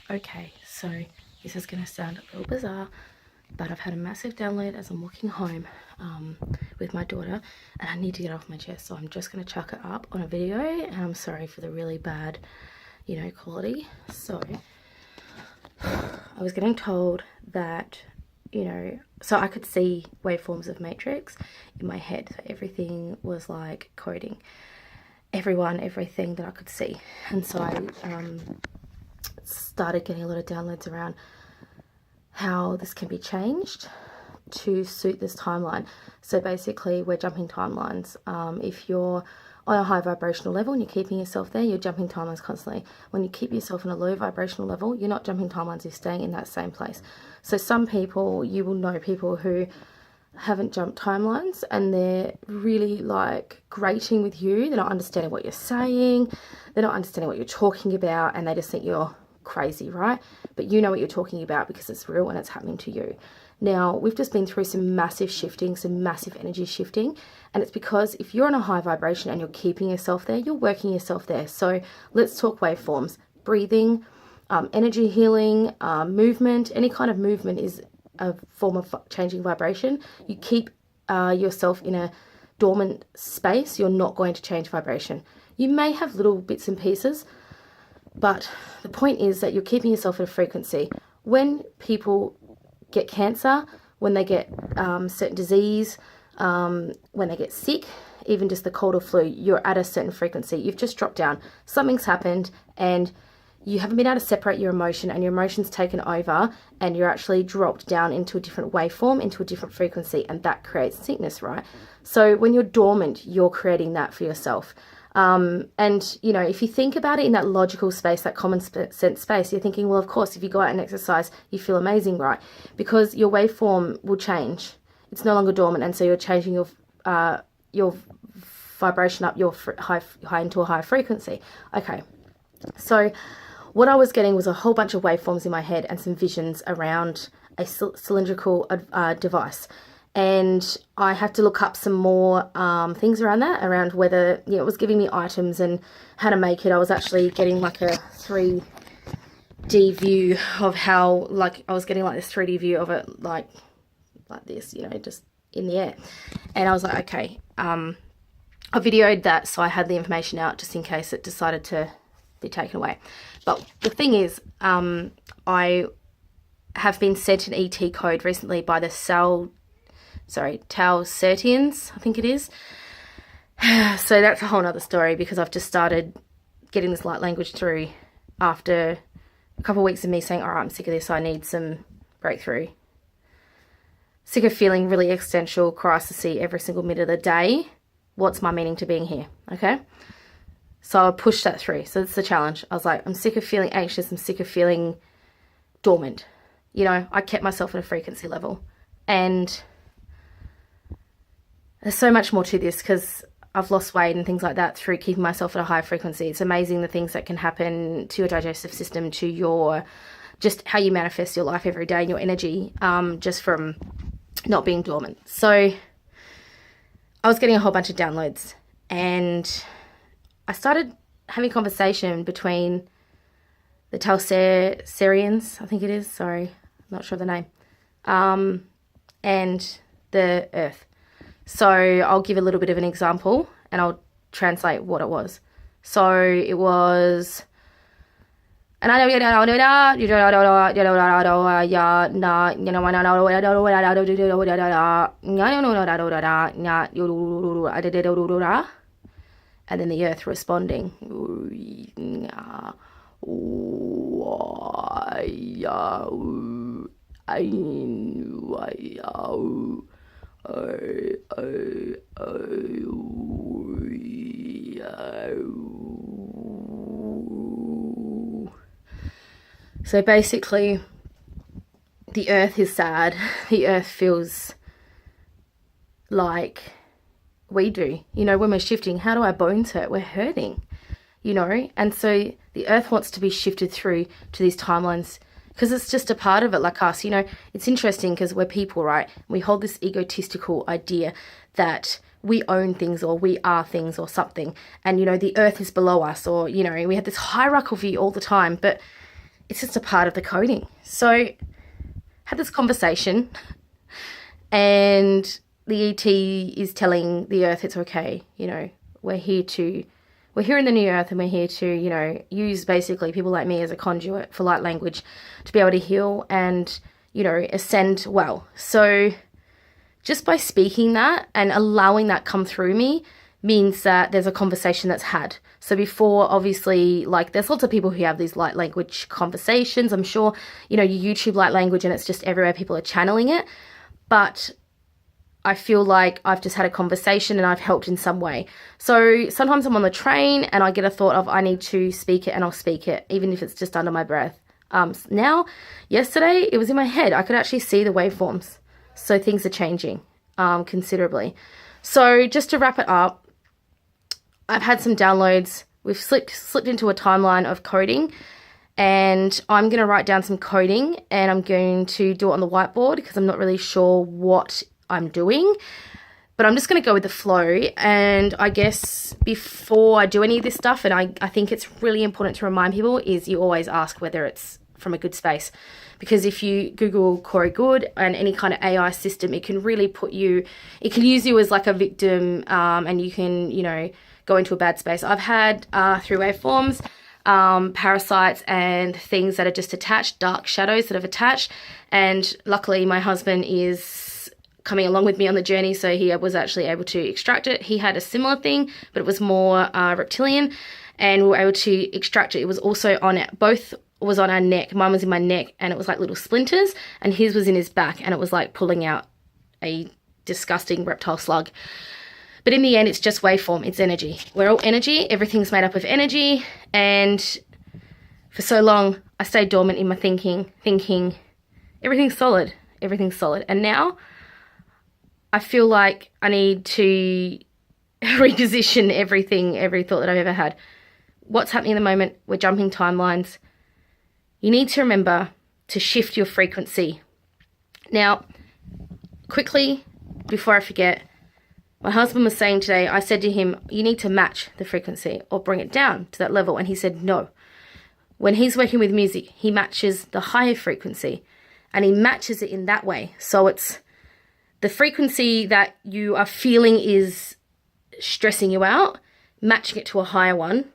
Okay, so this is going to sound a little bizarre, but I've had a massive download as I'm walking home with my daughter, and I need to get off my chest, so I'm just going to chuck it up on a video, and I'm sorry for the really bad, quality. So I was getting told that, so I could see waveforms of matrix in my head, so everything was like coding, everything that I could see. And so I started getting a lot of downloads around how this can be changed to suit this timeline. So basically we're jumping timelines. If you're on a high vibrational level and you're keeping yourself there, you're jumping timelines constantly. When you keep yourself in a low vibrational level, you're not jumping timelines, you're staying in that same place. So some people, you will know people who haven't jumped timelines and they're really like grating with you. They're not understanding what you're saying, they're not understanding what you're talking about, and they just think you're crazy, right? But you know what you're talking about because it's real and it's happening to you. Now, we've just been through some massive shifting, some massive energy shifting, and it's because if you're on a high vibration and you're keeping yourself there, you're working yourself there. So let's talk waveforms. Breathing, energy healing, movement. Any kind of movement is a form of changing vibration. You keep yourself in a dormant space, you're not going to change vibration. You may have little bits and pieces, but the point is that you're keeping yourself at a frequency. When people get cancer, when they get certain disease, when they get sick, even just the cold or flu, you're at a certain frequency. You've just dropped down. Something's happened and you haven't been able to separate your emotion, and your emotion's taken over and you're actually dropped down into a different waveform, into a different frequency, and that creates sickness, right? So when you're dormant, you're creating that for yourself. And, if you think about it in that logical space, that common sense space, you're thinking, well, of course, if you go out and exercise, you feel amazing, right? Because your waveform will change. It's no longer dormant. And so you're changing your vibration up, your high into a higher frequency. Okay. So what I was getting was a whole bunch of waveforms in my head and some visions around a cylindrical device. And I had to look up some more things around that, around whether, it was giving me items and how to make it. I was actually getting like a 3D view of how, I was getting like this 3D view of it, like this, just in the air. And I was like, okay, I videoed that, so I had the information out just in case it decided to be taken away. But the thing is, I have been sent an ET code recently by the Tau Certians, I think it is. So that's a whole nother story, because I've just started getting this light language through after a couple of weeks of me saying, all right, I'm sick of this, I need some breakthrough. Sick of feeling really existential crisis-y every single minute of the day. What's my meaning to being here? Okay. So I pushed that through. So it's the challenge. I was like, I'm sick of feeling anxious. I'm sick of feeling dormant. I kept myself at a frequency level. And there's so much more to this, because I've lost weight and things like that through keeping myself at a high frequency. It's amazing the things that can happen to your digestive system, to your, just how you manifest your life every day and your energy, just from not being dormant. So I was getting a whole bunch of downloads, and I started having a conversation between the Talsarians, I think it is, sorry, I'm not sure of the name, and the Earth. So I'll give a little bit of an example and I'll translate what it was. So it was... And then the Earth responding. So basically, the Earth is sad. The Earth feels like we do. When we're shifting, how do our bones hurt? We're hurting, And so the Earth wants to be shifted through to these timelines, because it's just a part of it, like us. It's interesting because we're people, right? We hold this egotistical idea that we own things, or we are things, or something. And, the Earth is below us, or, we have this hierarchical view all the time. But it's just a part of the coding. So had this conversation, and the ET is telling the Earth it's okay, you know, we're here in the new Earth, and we're here to, you know, use basically people like me as a conduit for light language to be able to heal and, you know, ascend well. So just by speaking that and allowing that come through me means that there's a conversation that's had. So before, obviously, like, there's lots of people who have these light language conversations. I'm sure, you know, you YouTube light language and it's just everywhere, people are channeling it. But I feel like I've just had a conversation and I've helped in some way. So sometimes I'm on the train and I get a thought of I need to speak it, and I'll speak it, even if it's just under my breath. Yesterday, it was in my head. I could actually see the waveforms. So things are changing considerably. So just to wrap it up, I've had some downloads. We've slipped into a timeline of coding, and I'm going to write down some coding, and I'm going to do it on the whiteboard because I'm not really sure what I'm doing, but I'm just going to go with the flow. And I guess before I do any of this stuff, and I think it's really important to remind people, is you always ask whether it's from a good space. Because if you Google Corey Goode and any kind of AI system, it can really it can use you as like a victim, and you can, you know, go into a bad space. I've had through waveforms, parasites and things that are just attached, dark shadows that have attached. And luckily my husband is coming along with me on the journey, so he was actually able to extract it. He had a similar thing, but it was more reptilian, and we were able to extract it. It was also on it. Both was on our neck. Mine was in my neck, and it was like little splinters, and his was in his back, and it was like pulling out a disgusting reptile slug. But in the end, it's just waveform. It's energy. We're all energy. Everything's made up of energy. And for so long, I stayed dormant in my thinking everything's solid. Everything's solid. And now I feel like I need to reposition everything, every thought that I've ever had. What's happening in the moment? We're jumping timelines. You need to remember to shift your frequency. Now, quickly, before I forget, my husband was saying today, I said to him, you need to match the frequency or bring it down to that level. And he said, no. When he's working with music, he matches the higher frequency, and he matches it in that way. So it's the frequency that you are feeling is stressing you out, matching it to a higher one